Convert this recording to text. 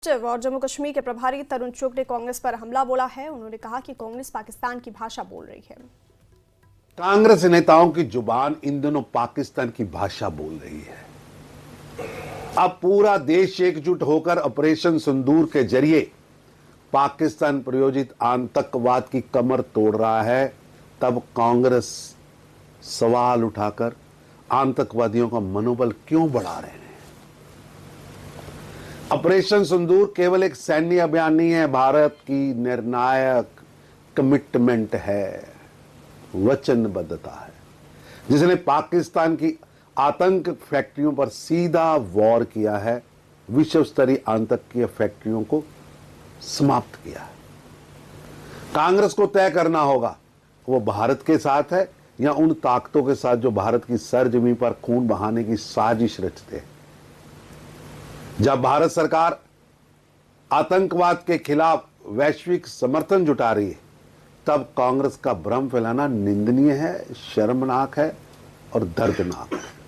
और जम्मू कश्मीर के प्रभारी तरुण चुग ने कांग्रेस पर हमला बोला है। उन्होंने कहा कि कांग्रेस पाकिस्तान की भाषा बोल रही है। कांग्रेस नेताओं की जुबान इन दिनों पाकिस्तान की भाषा बोल रही है। अब पूरा देश एकजुट होकर ऑपरेशन सिंदूर के जरिए पाकिस्तान प्रायोजित आतंकवाद की कमर तोड़ रहा है। तब कांग्रेस सवाल उठाकर आतंकवादियों का मनोबल क्यों बढ़ा रहे हैं? ऑपरेशन सिंदूर केवल एक सैन्य अभियान नहीं है, भारत की निर्णायक कमिटमेंट है, वचनबद्धता है, जिसने पाकिस्तान की आतंक फैक्ट्रियों पर सीधा वॉर किया है, विश्व स्तरीय आतंकीय फैक्ट्रियों को समाप्त किया है। कांग्रेस को तय करना होगा वो भारत के साथ है या उन ताकतों के साथ जो भारत की सरजमीन पर खून बहाने की साजिश रचते हैं। जब भारत सरकार आतंकवाद के खिलाफ वैश्विक समर्थन जुटा रही है, तब कांग्रेस का भ्रम फैलाना निंदनीय है, शर्मनाक है और दर्दनाक है।